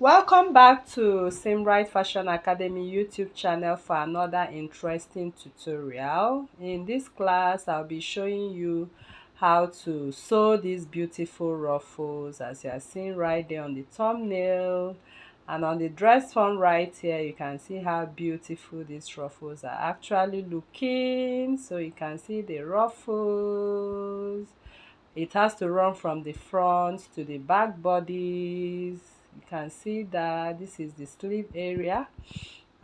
Welcome back to Simbright Fashion Academy YouTube channel for another interesting tutorial. In this class, I'll be showing you how to sew these beautiful ruffles as you are seeing right there on the thumbnail. And on the dress form right here, you can see how beautiful these ruffles are actually looking. So you can see the ruffles. It has to run from the front to the back bodies. You can see that this is the sleeve area,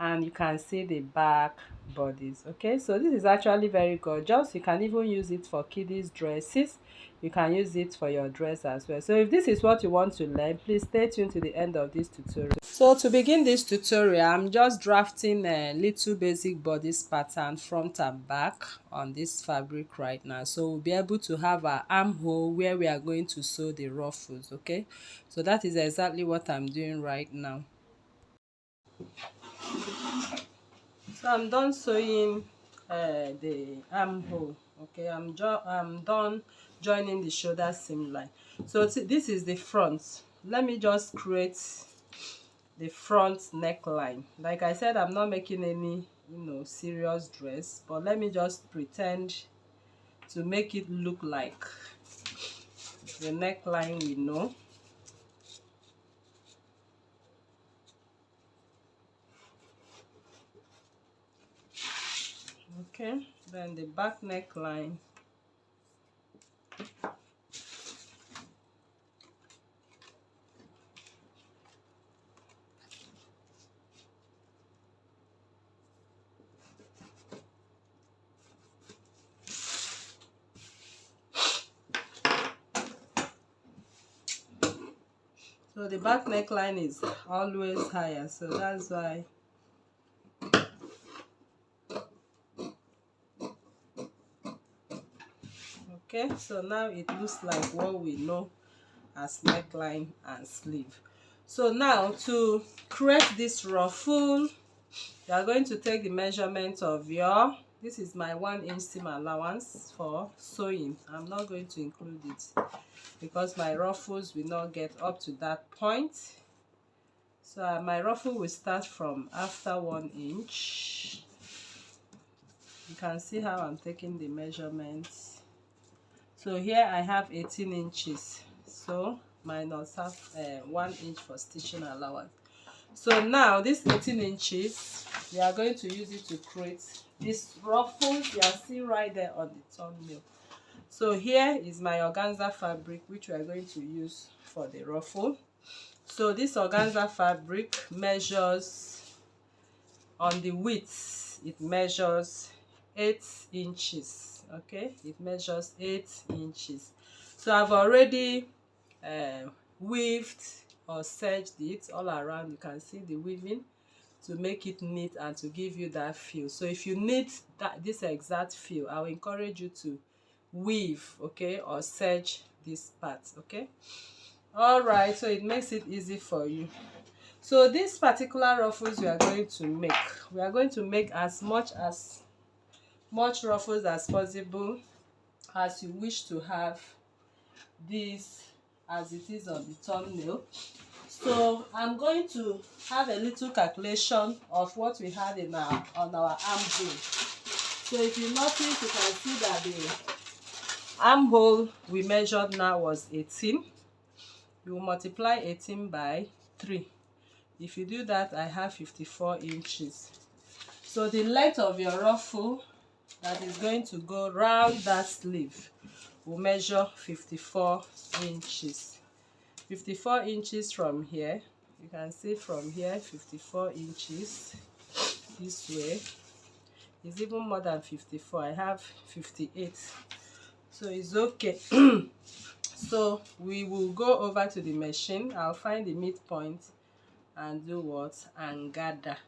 and you can see the back bodies. Okay, so this is actually very gorgeous. You can even use it for kiddies dresses. You can use it for your dress as well. So if this is what you want to learn, please stay tuned to the end of this tutorial. So to begin this tutorial, I'm just drafting a little basic bodice pattern front and back on this fabric right now. So we'll be able to have our armhole where we are going to sew the ruffles. Okay, so that is exactly what I'm doing right now. So I'm done sewing the armhole. Okay, I'm done joining the shoulder seam line. So this is the front. Let me just create the front neckline. Like I said, I'm not making any serious dress, but let me just pretend to make it look like the neckline we know. Okay, then the back neckline. So the back neckline is always higher, so that's why. Okay, so now it looks like what we know as neckline and sleeve. So now to create this ruffle, you are going to take the measurement of your, this is my 1-inch seam allowance for sewing. I'm not going to include it because my ruffles will not get up to that point. So my ruffle will start from after 1 inch. You can see how I'm taking the measurements. So here I have 18 inches, so minus half 1 inch for stitching allowance. So now this 18 inches, we are going to use it to create this ruffles you are seeing right there on the thumbnail. So here is my organza fabric, which we are going to use for the ruffle. So this organza fabric measures, on the width, it measures 8 inches. Okay, it measures 8 inches. So I've already weaved or serged it all around. You can see the weaving to make it neat and to give you that feel. So if you need this exact feel, I will encourage you to weave, okay, or serge this part. Okay, all right, so it makes it easy for you. So this particular ruffles we are going to make as much ruffles as possible as you wish to have this as it is on the thumbnail. So I'm going to have a little calculation of what we had on our armhole. So if you notice, you can see that the armhole we measured now was 18. You will multiply 18 by 3. If you do that, I have 54 inches. So the length of your ruffle that is going to go round that sleeve will measure 54 inches. 54 inches from here. You can see from here 54 inches this way. It's even more than 54. I have 58. So it's okay. So we will go over to the machine. I'll find the midpoint and do what? And gather.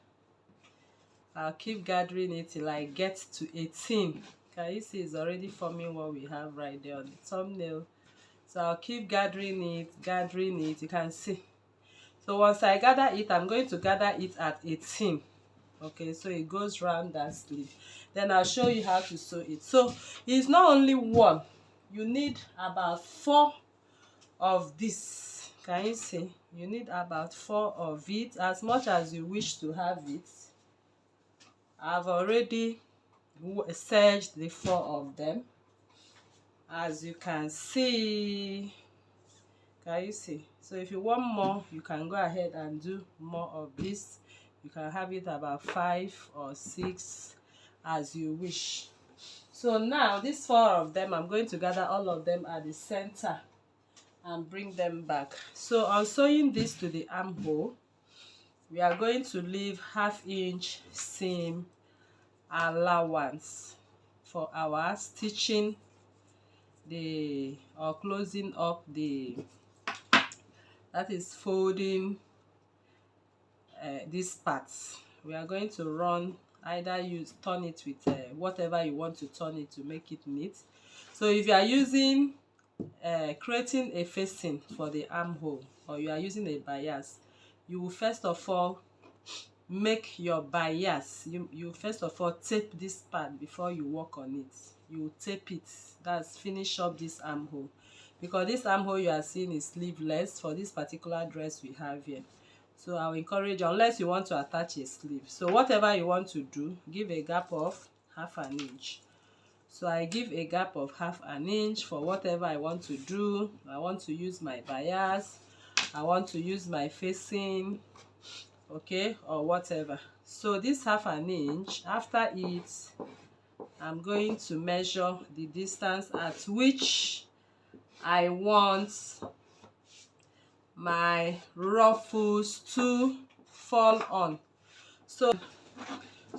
I'll keep gathering it till I get to 18. Can you see it's already forming what we have right there on the thumbnail? So I'll keep gathering it. You can see. So once I gather it, I'm going to gather it at 18. Okay, so it goes round that sleeve. Then I'll show you how to sew it. So it's not only one. You need about 4 of this. Can you see? You need about 4 of it, as much as you wish to have it. I've already serged the 4 of them, as you can see. Can you see? So if you want more, you can go ahead and do more of this. You can have it about 5 or 6 as you wish. So now these 4 of them, I'm going to gather all of them at the center and bring them back. So on sewing this to the armhole, we are going to leave 1/2 inch seam allowance for our stitching the or closing up the, that is folding these parts. We are going to run, either turn it with whatever you want to turn it to make it neat. So if you are using creating a facing for the armhole, or you are using a bias, you will first of all make your bias. You first of all tape this part before you work on it. You tape it, that's finish up this armhole, because this armhole you are seeing is sleeveless for this particular dress we have here. So I will encourage you, unless you want to attach a sleeve, so whatever you want to do, give a gap of 1/2 inch. So I give a gap of 1/2 inch for whatever I want to do. I want to use my bias, I want to use my facing, okay, or whatever. So this 1/2 inch, after it, I'm going to measure the distance at which I want my ruffles to fall on. So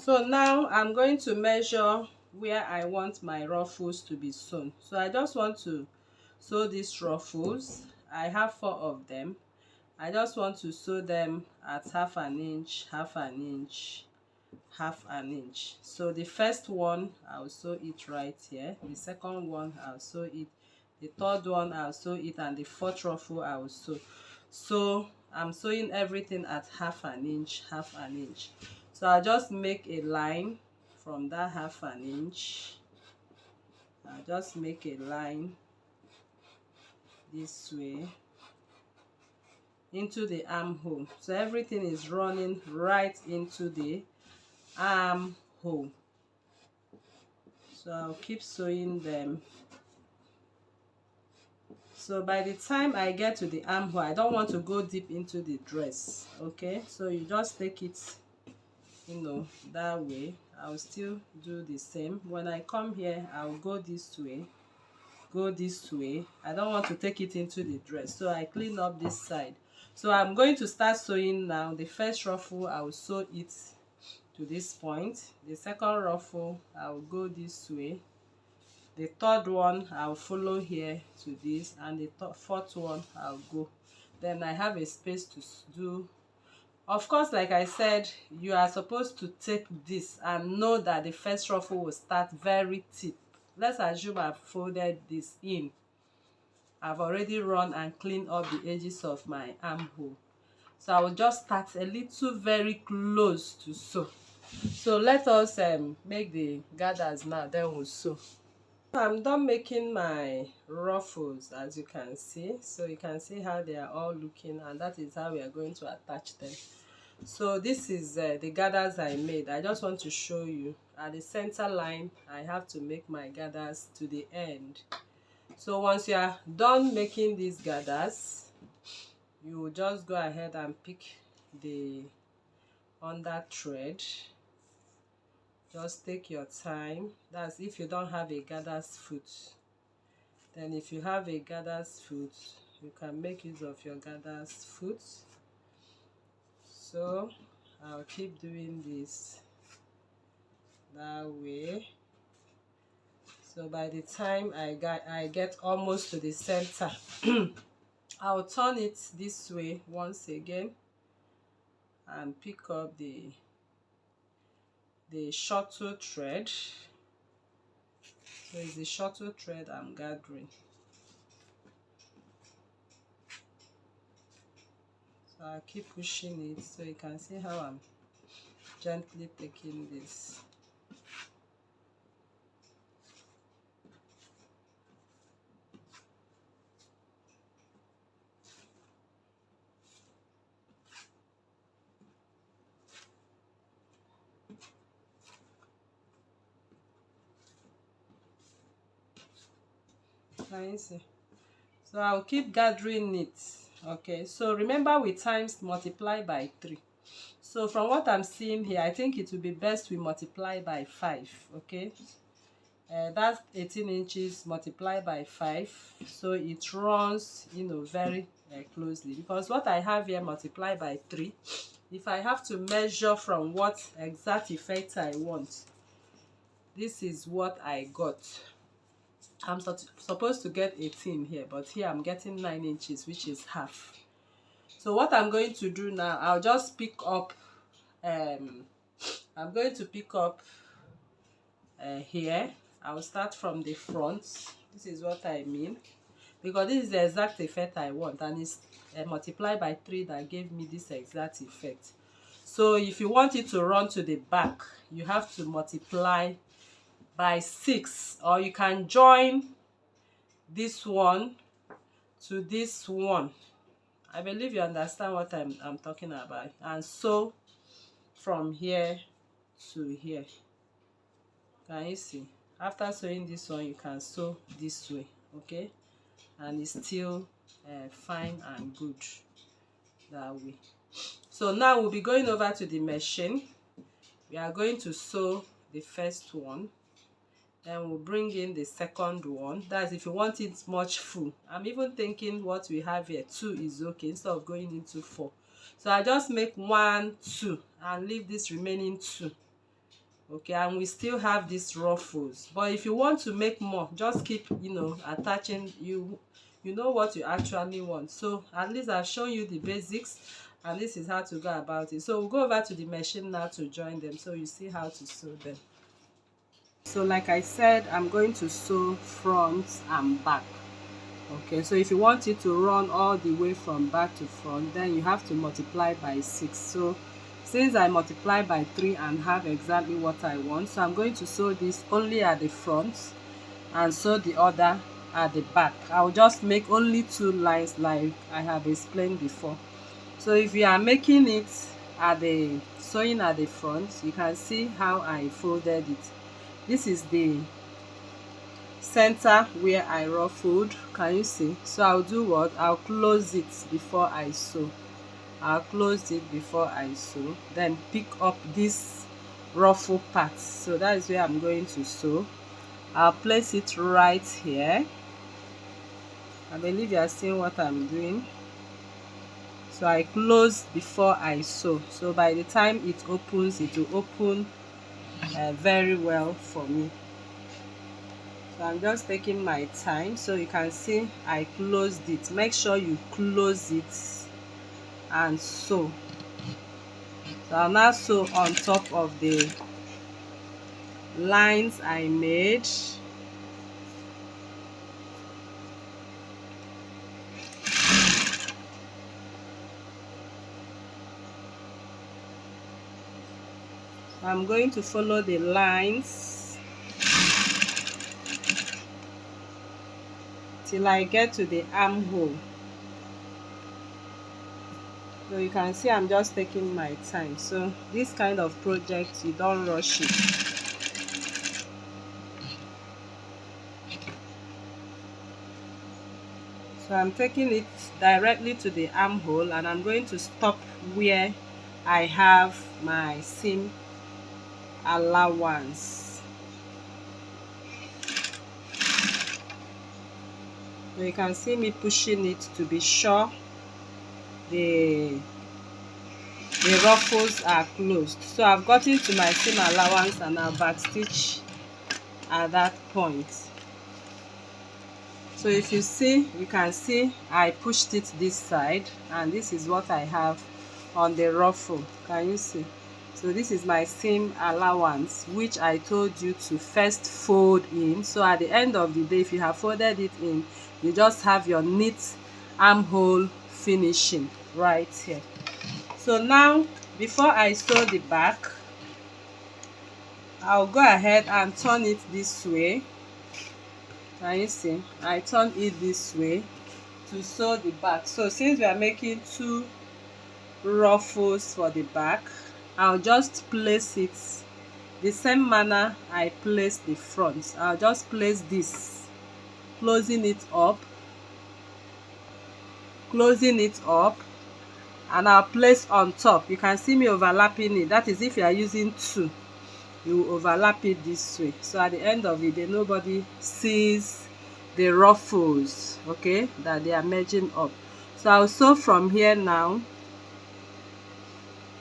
now I'm going to measure where I want my ruffles to be sewn. So I just want to sew these ruffles. I have 4 of them. I just want to sew them at 1/2 inch, 1/2 inch, 1/2 inch. So the first one, I'll sew it right here. The second one, I'll sew it. The third one, I'll sew it, and the 4th ruffle, I will sew. So I'm sewing everything at 1/2 inch, 1/2 inch. So I'll just make a line from that 1/2 inch. I'll just make a line this way into the armhole. So everything is running right into the armhole. So I'll keep sewing them. So by the time I get to the armhole, I don't want to go deep into the dress, okay? So you just take it, you know, that way. I'll still do the same. When I come here, I'll go this way, go this way. I don't want to take it into the dress, so I clean up this side. So I'm going to start sewing now. The first ruffle, I will sew it to this point. The second ruffle, I will go this way. The third one, I'll follow here to this, and the 4th one, I'll go. Then I have a space to do. Of course, like I said, you are supposed to tape this and know that the first ruffle will start very deep. Let's assume I've folded this in. I've already run and cleaned up the edges of my armhole. So I will just start a little very close to sew. So let us make the gathers now, then we'll sew. I'm done making my ruffles, as you can see. So you can see how they are all looking, and that is how we are going to attach them. So this is the gathers I made. I just want to show you at the center line. I have to make my gathers to the end. So once you are done making these gathers, you will just go ahead and pick the under thread. Just take your time. That's if you don't have a gather's foot. Then if you have a gather's foot, you can make use of your gather's foot. So I'll keep doing this that way. So by the time I get almost to the center, I'll turn it this way once again and pick up the shuttle thread. So it's the shuttle thread I'm gathering. So I'll keep pushing it so you can see how I'm gently taking this. Can you see? So I'll keep gathering it. Okay, so remember we times multiply by 3. So from what I'm seeing here, I think it will be best we multiply by 5. Okay, that's 18 inches multiplied by 5, so it runs, you know, very closely, because what I have here multiplied by 3, if I have to measure from what exact effect I want, this is what I got. I'm supposed to get 18 here, but here I'm getting 9 inches, which is half. So what I'm going to do now, I'll just pick up, I'm going to pick up here. I'll start from the front. This is what I mean, because this is the exact effect I want, and it's multiplied by 3 that gave me this exact effect. So if you want it to run to the back, you have to multiply by 6, or you can join this one to this one. I believe you understand what I'm talking about. And sew from here to here. Can you see? After sewing this one, you can sew this way, okay? And it's still fine and good that way. So now we'll be going over to the machine. We are going to sew the first one, then we'll bring in the second one. That's if you want it much full. I'm even thinking what we have here, 2 is okay instead of going into 4. So I just make 1, 2 and leave this remaining 2. Okay, and we still have these ruffles, but if you want to make more, just keep, you know, attaching. You know what you actually want. So at least I've shown you the basics, and this is how to go about it. So we'll go over to the machine now to join them, so you see how to sew them. So like I said, I'm going to sew front and back. Okay, so if you want it to run all the way from back to front, then you have to multiply by 6. So since I multiply by 3 and have exactly what I want, so I'm going to sew this only at the front and sew the other at the back. I'll just make only 2 lines like I have explained before. So if you are making it at the sewing at the front, you can see how I folded it. This is the center where I ruffled. Can you see? So I'll do what? I'll close it before I sew. I'll close it before I sew, then pick up this ruffle part. So that is where I'm going to sew. I'll place it right here. I believe you are seeing what I'm doing. So I close before I sew. So by the time it opens, it will open very well for me. So I'm just taking my time. So you can see I closed it. Make sure you close it and sew. So I'll now sew on top of the lines I made. I'm going to follow the lines till I get to the armhole. So you can see I'm just taking my time. So this kind of project, you don't rush it. So I'm taking it directly to the armhole, and I'm going to stop where I have my seam allowance. So you can see me pushing it to be sure the ruffles are closed. So I've gotten to my seam allowance and I'll back stitch at that point. So if you see, you can see I pushed it this side, and this is what I have on the ruffle. Can you see? So this is my seam allowance, which I told you to first fold in. So at the end of the day, if you have folded it in, you just have your neat armhole finishing right here. So now, before I sew the back, I'll go ahead and turn it this way. Can you see? I turn it this way to sew the back. So since we are making 2 ruffles for the back, I'll just place it the same manner I place the front. I'll just place this closing it up, and I'll place on top. You can see me overlapping it. That is if you are using two, you overlap it this way, so at the end of the day nobody sees the ruffles, okay, that they are merging up. So I'll sew from here now.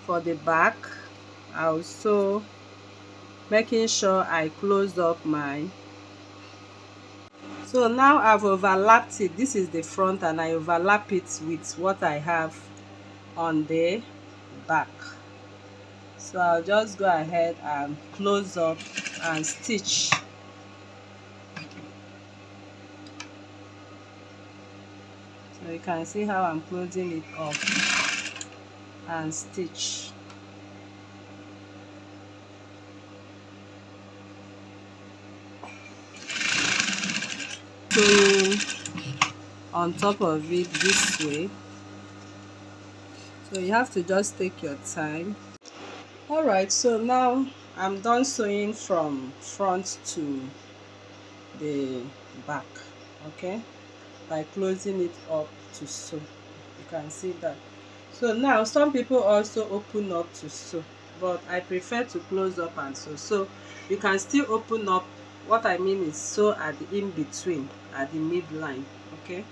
For the back, I'll sew, making sure I close up my. So now I've overlapped it. This is the front, and I overlap it with what I have on the back. So I'll just go ahead and close up and stitch. So you can see how I'm closing it up and stitch. Sewing on top of it this way. So you have to just take your time. Alright, so now I'm done sewing from front to the back, okay, by closing it up to sew. You can see that. So now some people also open up to sew, but I prefer to close up and sew. So you can still open up. What I mean is sew at the in between, at the midline, okay.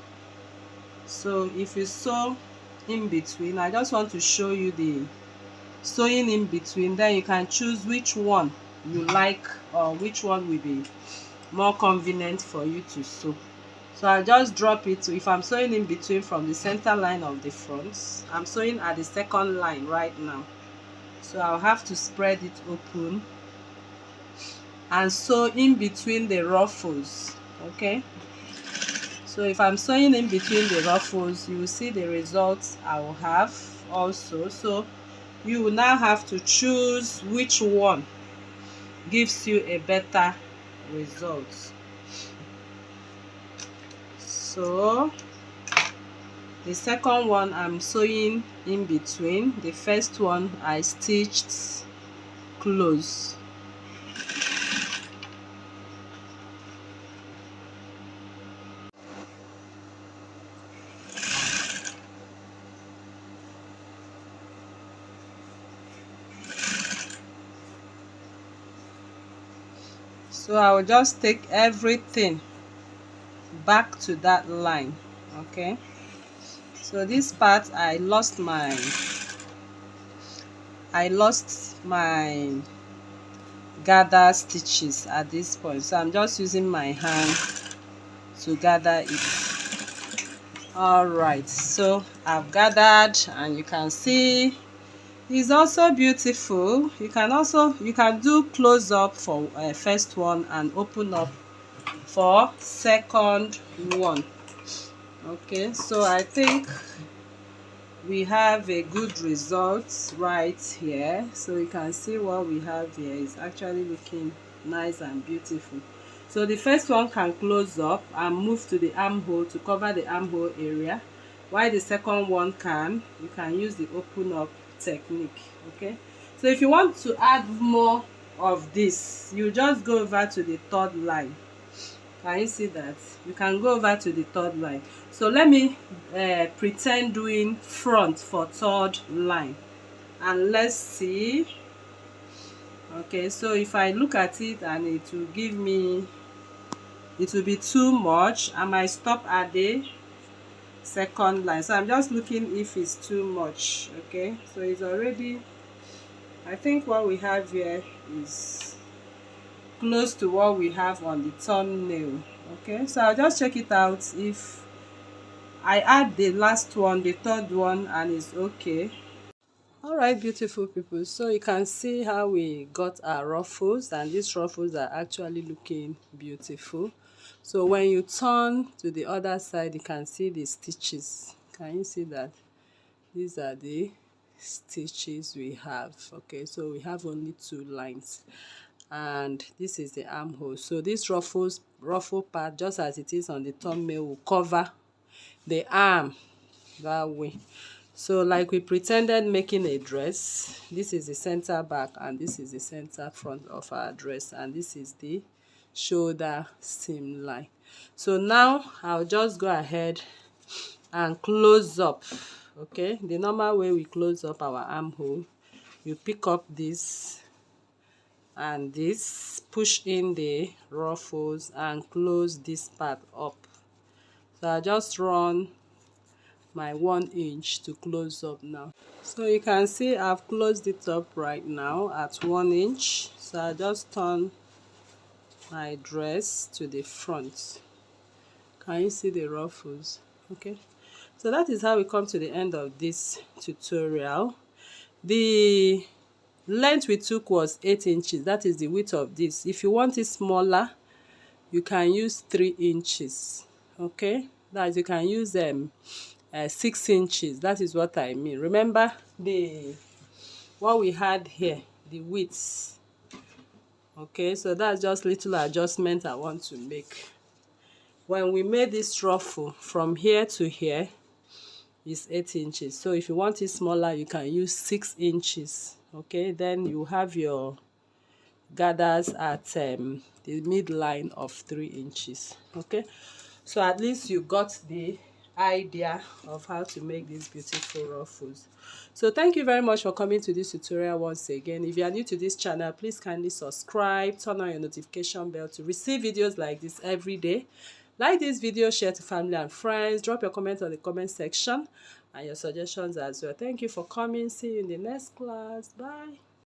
So if you sew in between, I just want to show you the sewing in between, then you can choose which one you like or which one will be more convenient for you to sew. So I'll just drop it. If I'm sewing in between from the center line of the front, I'm sewing at the second line right now, so I'll have to spread it open and sew in between the ruffles, okay. So if I'm sewing in between the ruffles, you will see the results I will have also. So you will now have to choose which one gives you a better result. So the second one I'm sewing in between. The first one I stitched close. So I will just take everything back to that line, okay. So this part I lost my gather stitches at this point, so I'm just using my hand to gather it. All right, so I've gathered, and you can see it's also beautiful. You can do close up for first one and open up for second one, okay. So I think we have a good result right here. So you can see what we have here is actually looking nice and beautiful. So the first one can close up and move to the armhole to cover the armhole area, while the second one you can use the open up technique, okay. So if you want to add more of this, you just go over to the third line. Can you see that? You can go over to the third line. So let me pretend doing front for third line, and let's see. Okay, so if I look at it and it will give me, it will be too much, I might stop at the second line. So I'm just looking if it's too much, okay. So it's already, I think what we have here is close to what we have on the thumbnail, okay. So I'll just check it out if I add the last one, the third one, and it's okay. All right, beautiful people, so you can see how we got our ruffles, and these ruffles are actually looking beautiful. So when you turn to the other side, you can see the stitches. Can you see that? These are the stitches we have, okay. So we have only 2 lines, and this is the armhole. So this ruffle part, just as it is on the thumbnail, will cover the arm that way. So like we pretended making a dress, this is the center back and this is the center front of our dress, and this is the shoulder seam line. So now I'll just go ahead and close up. Okay, the normal way we close up our armhole, you pick up this and this, push in the ruffles and close this part up. So I just run my 1 inch to close up now. So you can see I've closed it up right now at 1 inch. So I just turn my dress to the front. Can you see the ruffles? Okay, so that is how we come to the end of this tutorial. The length we took was 8 inches. That is the width of this. If you want it smaller, you can use 3 inches. Okay, that is, you can use 6 inches. That is what I mean. Remember what we had here, the width. Okay, so that's just little adjustment I want to make. When we made this ruffle from here to here is 8 inches. So if you want it smaller, you can use 6 inches. Okay, then you have your gathers at the midline of 3 inches. Okay, so at least you got the idea of how to make these beautiful ruffles. So thank you very much for coming to this tutorial once again. If you are new to this channel, please kindly subscribe, turn on your notification bell to receive videos like this every day. Like this video, share to family and friends, drop your comments on the comment section and your suggestions as well. Thank you for coming. See you in the next class. Bye.